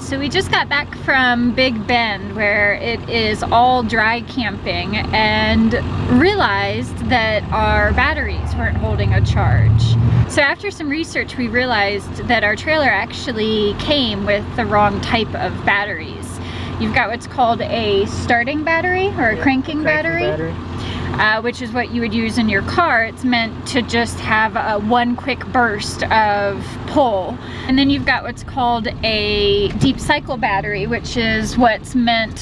so we just got back from Big Bend, where it is all dry camping, and realized that our batteries weren't holding a charge. So after some research, we realized that our trailer actually came with the wrong type of batteries. You've got what's called a starting battery, or a cranking battery. Which is what you would use in your car. It's meant to just have one quick burst of pull. And then you've got what's called a deep cycle battery, which is what's meant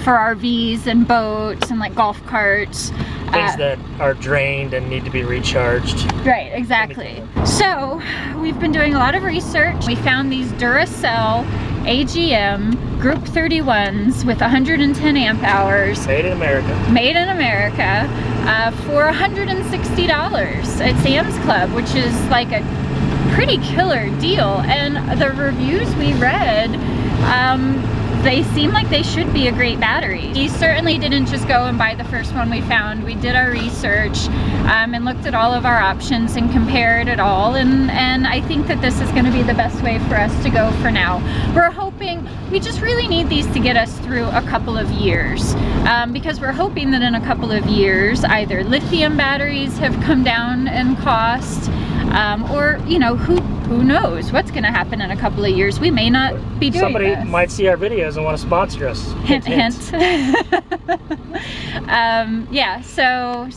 for RVs and boats and like golf carts. Things that are drained and need to be recharged. Right, exactly. So we've been doing a lot of research. We found these Duracell AGM Group 31s with 110 amp hours. Made in America. Made in America for $160 at Sam's Club, which is like a pretty killer deal. And the reviews we read, they seem like they should be a great battery. We certainly didn't just go and buy the first one we found. We did our research and looked at all of our options and compared it all, and I think that this is going to be the best way for us to go for now. We're hoping, we just really need these to get us through a couple of years, because we're hoping that in a couple of years either lithium batteries have come down in cost, or you know, who knows what's going to happen in a couple of years. We may not be doing Somebody this. might see our videos and want to sponsor us. Hint, hint. Yeah, so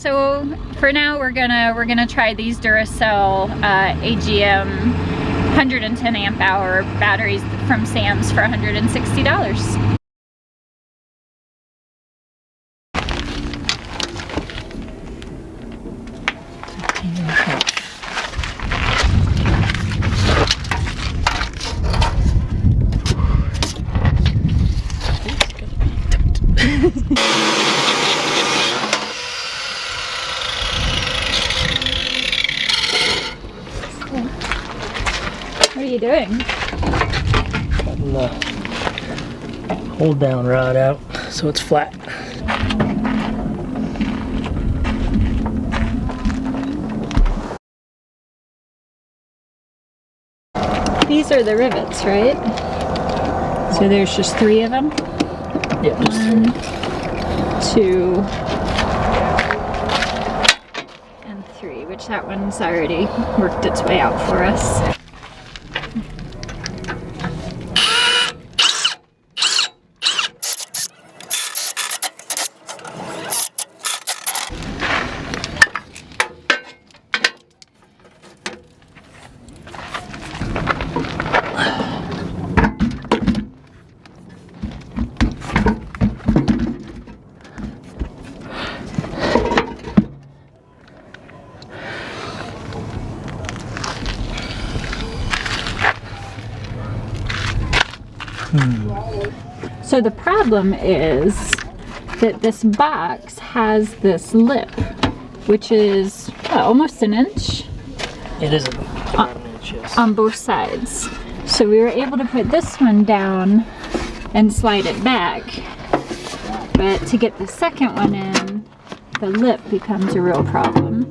for now we're gonna try these Duracell AGM 110 amp hour batteries from Sam's for $160. What are you doing? Cutting the hold down rod out so it's flat. These are the rivets, right? So there's just 3 of them? Yeah, just 1, 2, and 3, which that one's already worked its way out for us. So the problem is that this box has this lip, which is almost an inch. it isn't about an inch, yes. On both sides. So we were able to put this one down and slide it back, but to get the second one in, the lip becomes a real problem.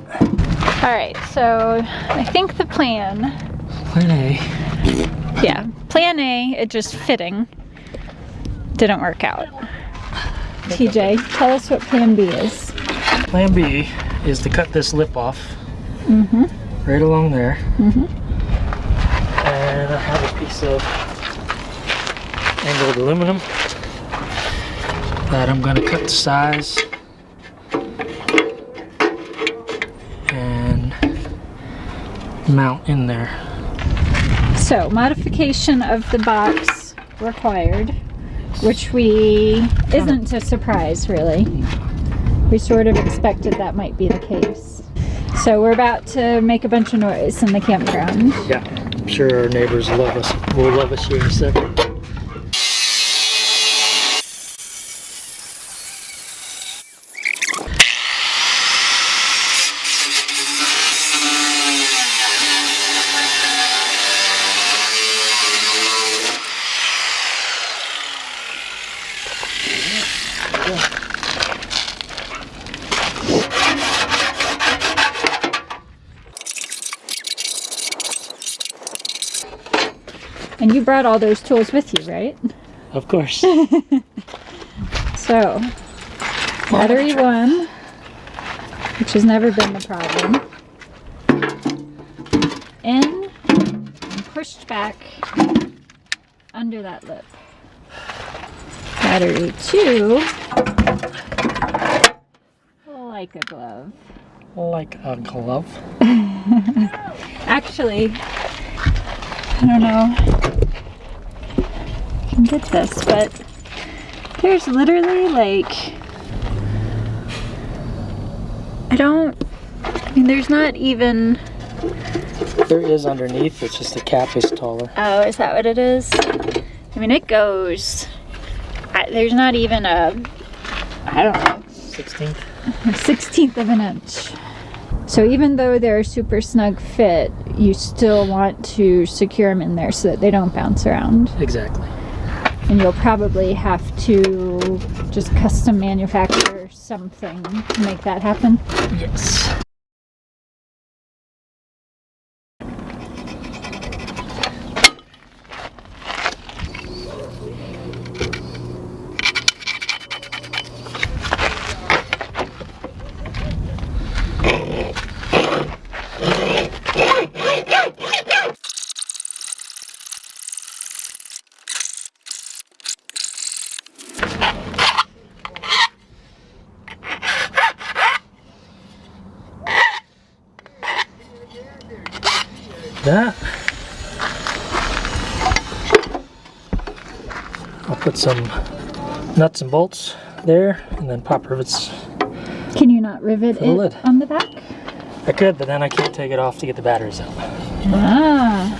Alright, so I think the plan A. Yeah, plan A, it just fitting, didn't work out. TJ, tell us what plan B is. Plan B is to cut this lip off right along there. And I have a piece of angled aluminum that I'm going to cut to size and mount in there. So, modification of the box required, which isn't a surprise really. We sort of expected that might be the case. So we're about to make a bunch of noise in the campground. Yeah, I'm sure our neighbors love us. Will love us here in a second. And you brought all those tools with you, right? Of course. So, battery 1, which has never been the problem, in and pushed back under that lip. Battery 2, like a glove. Like a glove. Actually, I don't know if I can get this, but there's literally like, there's not even... There is underneath, it's just the cap is taller. Oh, is that what it is? I mean, it goes, there's not even a, I don't know, 16th? a 16th of an inch. So even though they're a super snug fit, you still want to secure them in there so that they don't bounce around. Exactly. And you'll probably have to just custom manufacture something to make that happen. Yes. That. I'll put some nuts and bolts there and then pop rivets. Can you not rivet For the lid. it on the back? I could, but then I can't take it off to get the batteries out. Ah.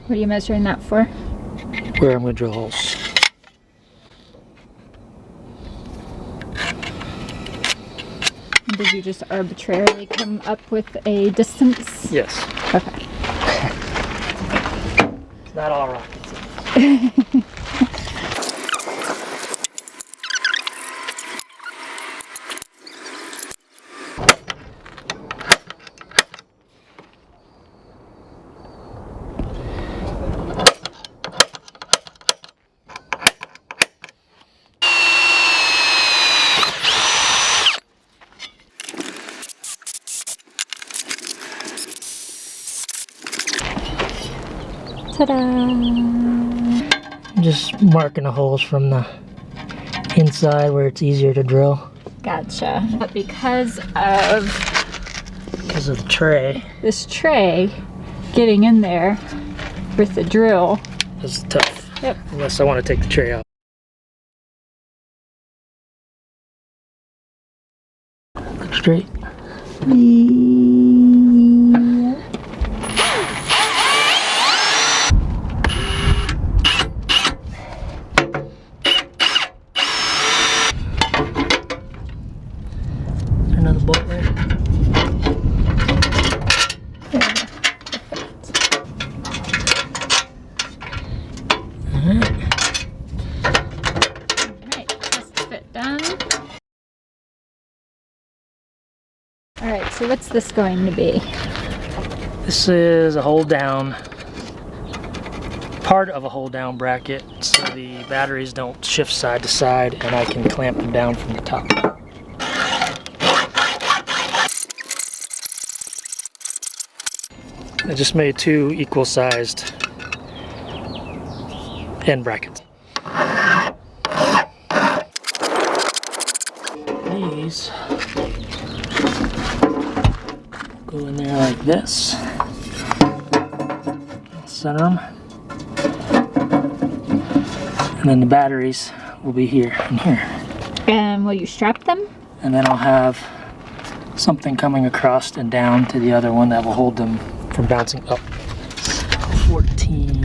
What are you measuring that for? Where I'm going to drill holes. Did you just arbitrarily come up with a distance? Yes. Okay. It's not all rocket science. Ta-da! Just marking the holes from the inside where it's easier to drill. Gotcha. But because of the tray. this tray getting in there with the drill. It's tough. Yep. Unless I want to take the tray out. Look straight. Another bolt there. Alright, test fit done. Alright, so what's this going to be? This is a hold down, part of a hold down bracket, so the batteries don't shift side to side and I can clamp them down from the top. I just made 2 equal sized end brackets. These go in there like this. Center them. And then the batteries will be here and here. And will you strap them? And then I'll have something coming across and down to the other one that will hold them from bouncing up. 14. 14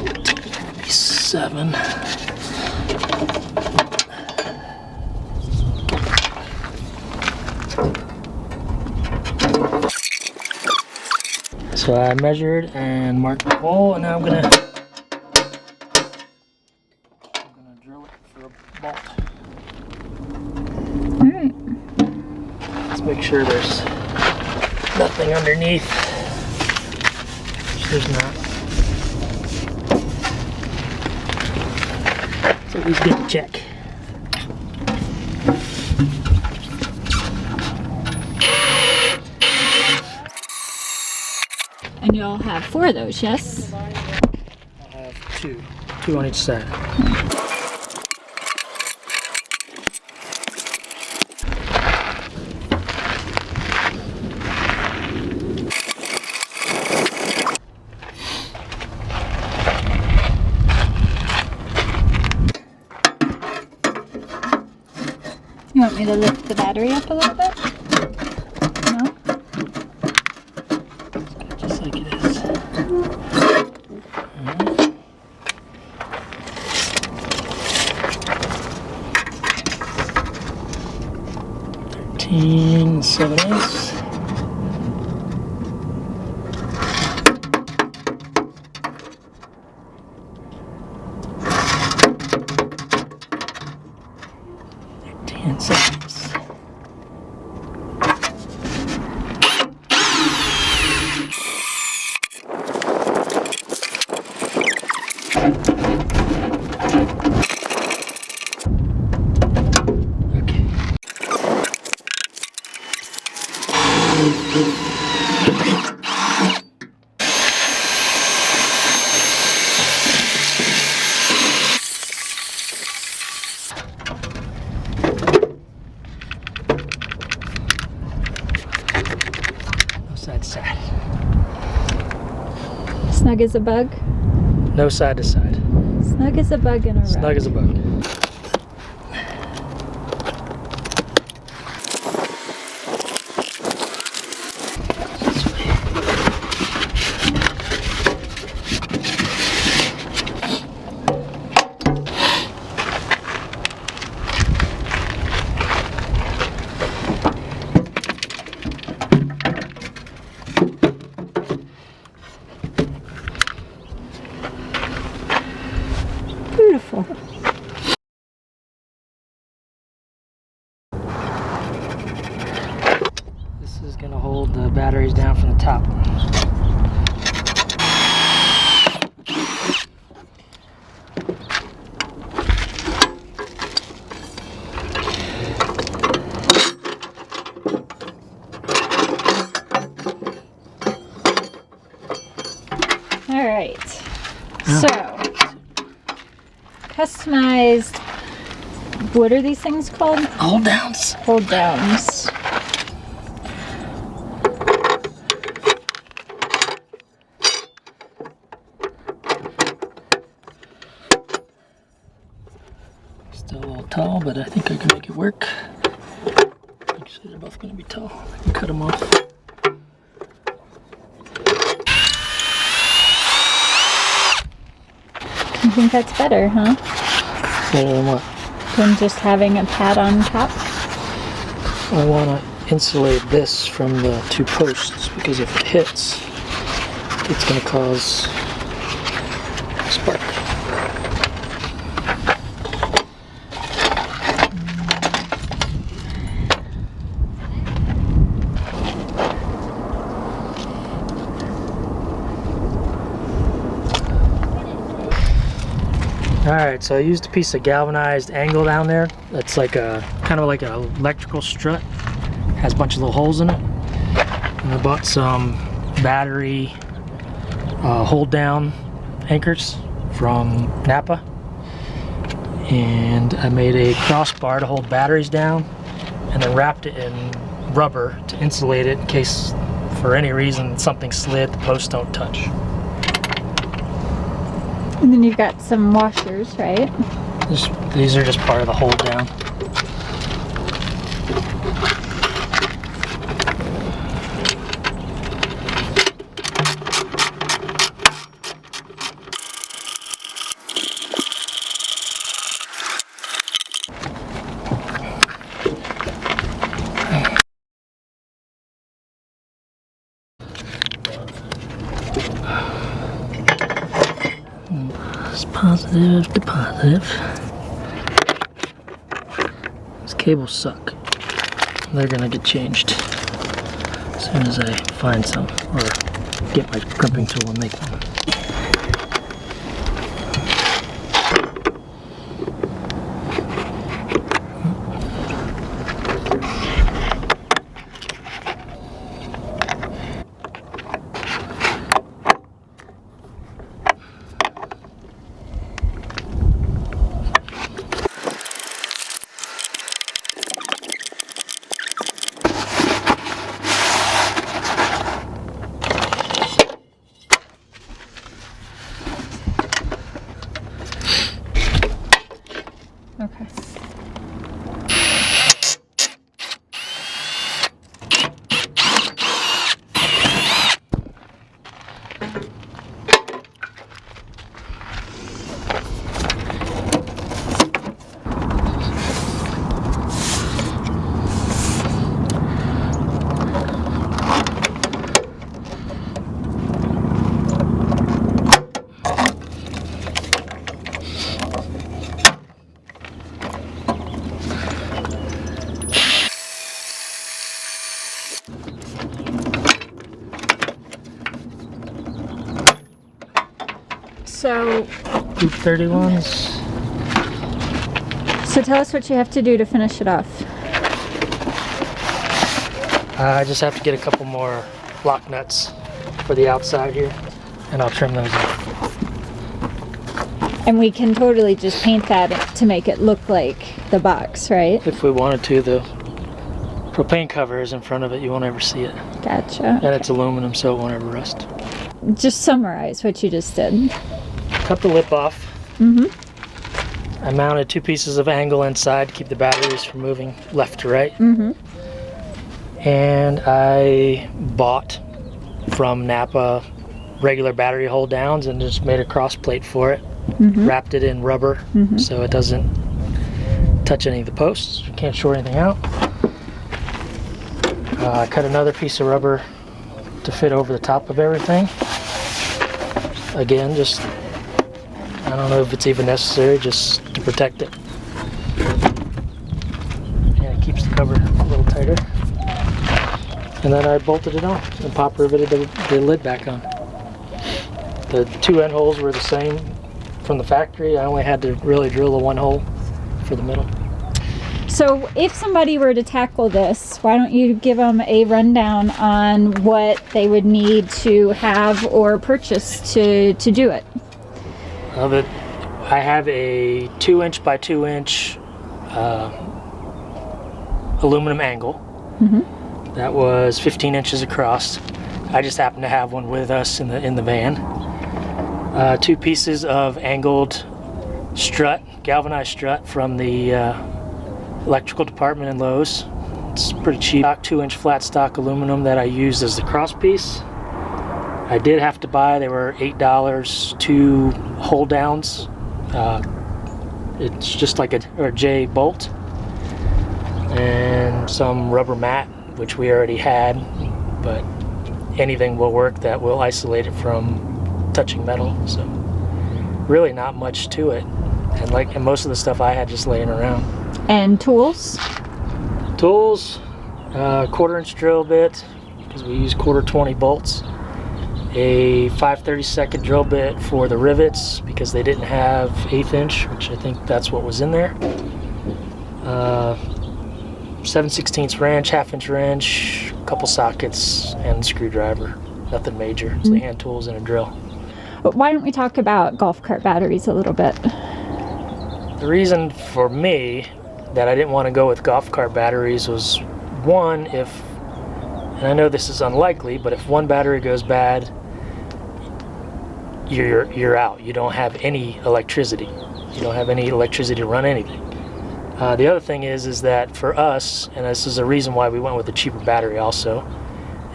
will be 7. So I measured and marked the hole, and now I'm gonna drill it for a bolt. Alright. Let's make sure there's nothing underneath. there's not. So at least get to check. And you'll have 4 of those, yes? I'll have 2. 2 on each side. You want me to lift the battery up a little bit? No? Just like it is. 13 7/8. Side to side. Snug as a bug? No side to side. Snug as a bug in a rug. Snug as a bug. Beautiful. This is going to hold the batteries down from the top. All right. So, customized, what are these things called? Hold downs. Hold downs. Still a little tall, but I think I can make it work. Actually, they're both going to be tall. I can cut them off. You think that's better, huh? Better than what? Than just having a pad on top? I want to insulate this from the 2 posts because if it hits, it's going to cause a spark. Alright, so I used a piece of galvanized angle down there. That's like a kind of like an electrical strut. Has a bunch of little holes in it. And I bought some battery hold down anchors from Napa. And I made a crossbar to hold batteries down and then wrapped it in rubber to insulate it in case for any reason something slid, the posts don't touch. And then you've got some washers, right? These are just part of the hold down. It's positive to positive. These cables suck. They're gonna get changed as soon as I find some or get my crimping tool and make one. Okay. So, Loop 31s. so tell us what you have to do to finish it off. I just have to get a couple more lock nuts for the outside here, and I'll trim those off. And we can totally just paint that to make it look like the box, right? If we wanted to, the propane cover is in front of it. You won't ever see it. Gotcha. And it's aluminum, so it won't ever rust. Just summarize what you just did. Cut the lip off. Mm-hmm. I mounted 2 pieces of angle inside to keep the batteries from moving left to right. Mm-hmm. And I bought from Napa regular battery hold downs and just made a cross plate for it. Mm-hmm. Wrapped it in rubber so it doesn't touch any of the posts. Can't short anything out. I cut another piece of rubber to fit over the top of everything. Again, just, I don't know if it's even necessary, just to protect it. And it keeps the cover a little tighter. And then I bolted it on and pop riveted the lid back on. The 2 end holes were the same from the factory. I only had to really drill the 1 hole for the middle. So if somebody were to tackle this, why don't you give them a rundown on what they would need to have or purchase to do it? I have a 2" by 2" aluminum angle. Mm-hmm. That was 15 inches across. I just happened to have one with us in the van. 2 pieces of angled strut, galvanized strut from the electrical department in Lowe's. It's pretty cheap. 2" flat stock aluminum that I used as the cross piece. I did have to buy, they were $8, 2 hold downs. It's just like a J bolt. And some rubber mat, which we already had, but anything will work that will isolate it from touching metal. So really not much to it. And most of the stuff I had just laying around. And tools? Tools, 1/4" drill bit, because we use 1/4 bolts. A 5/32 drill bit for the rivets, because they didn't have 1/8", which I think that's what was in there. 7/16 wrench, 1/2" wrench, a couple sockets, and a screwdriver. Nothing major. It's the hand tools and a drill. But why don't we talk about golf cart batteries a little bit? The reason for me that I didn't want to go with golf cart batteries was, one, and I know this is unlikely, but if one battery goes bad, you're out. You don't have any electricity. You don't have any electricity to run anything. The other thing is that for us, and this is a reason why we went with a cheaper battery also,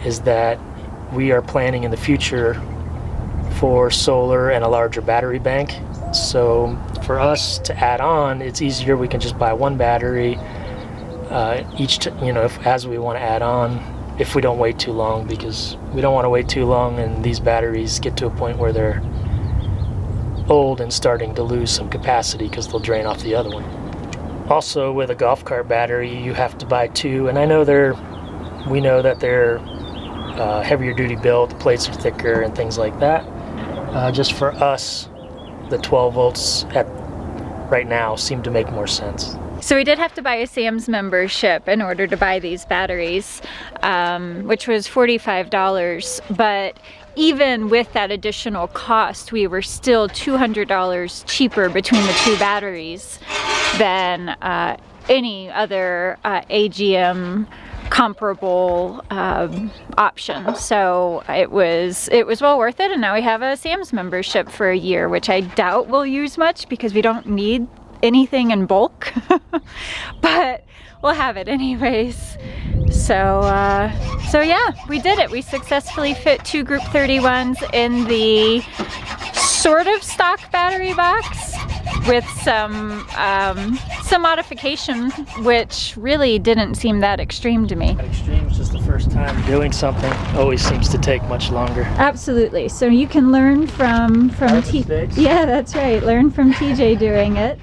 is that we are planning in the future for solar and a larger battery bank. So for us to add on, it's easier. We can just buy 1 battery as we want to add on, if we don't wait too long, because we don't want to wait too long and these batteries get to a point where they're old and starting to lose some capacity because they'll drain off the other one. Also, with a golf cart battery, you have to buy 2, and I know we know that they're heavier duty build, the plates are thicker and things like that. Just for us, the 12 volts at right now seem to make more sense. So we did have to buy a Sam's membership in order to buy these batteries, which was $45, but even with that additional cost, we were still $200 cheaper between the two batteries than any other AGM comparable option. So it was well worth it, and now we have a Sam's membership for a year, which I doubt we'll use much because we don't need anything in bulk, but we'll have it anyways. So yeah, we did it. We successfully fit 2 Group 31s in the sort of stock battery box with some modification, which really didn't seem that extreme to me. Extreme is just the first time doing something. Always seems to take much longer. Absolutely. So you can learn from Mistakes. Yeah, that's right. Learn from TJ doing it.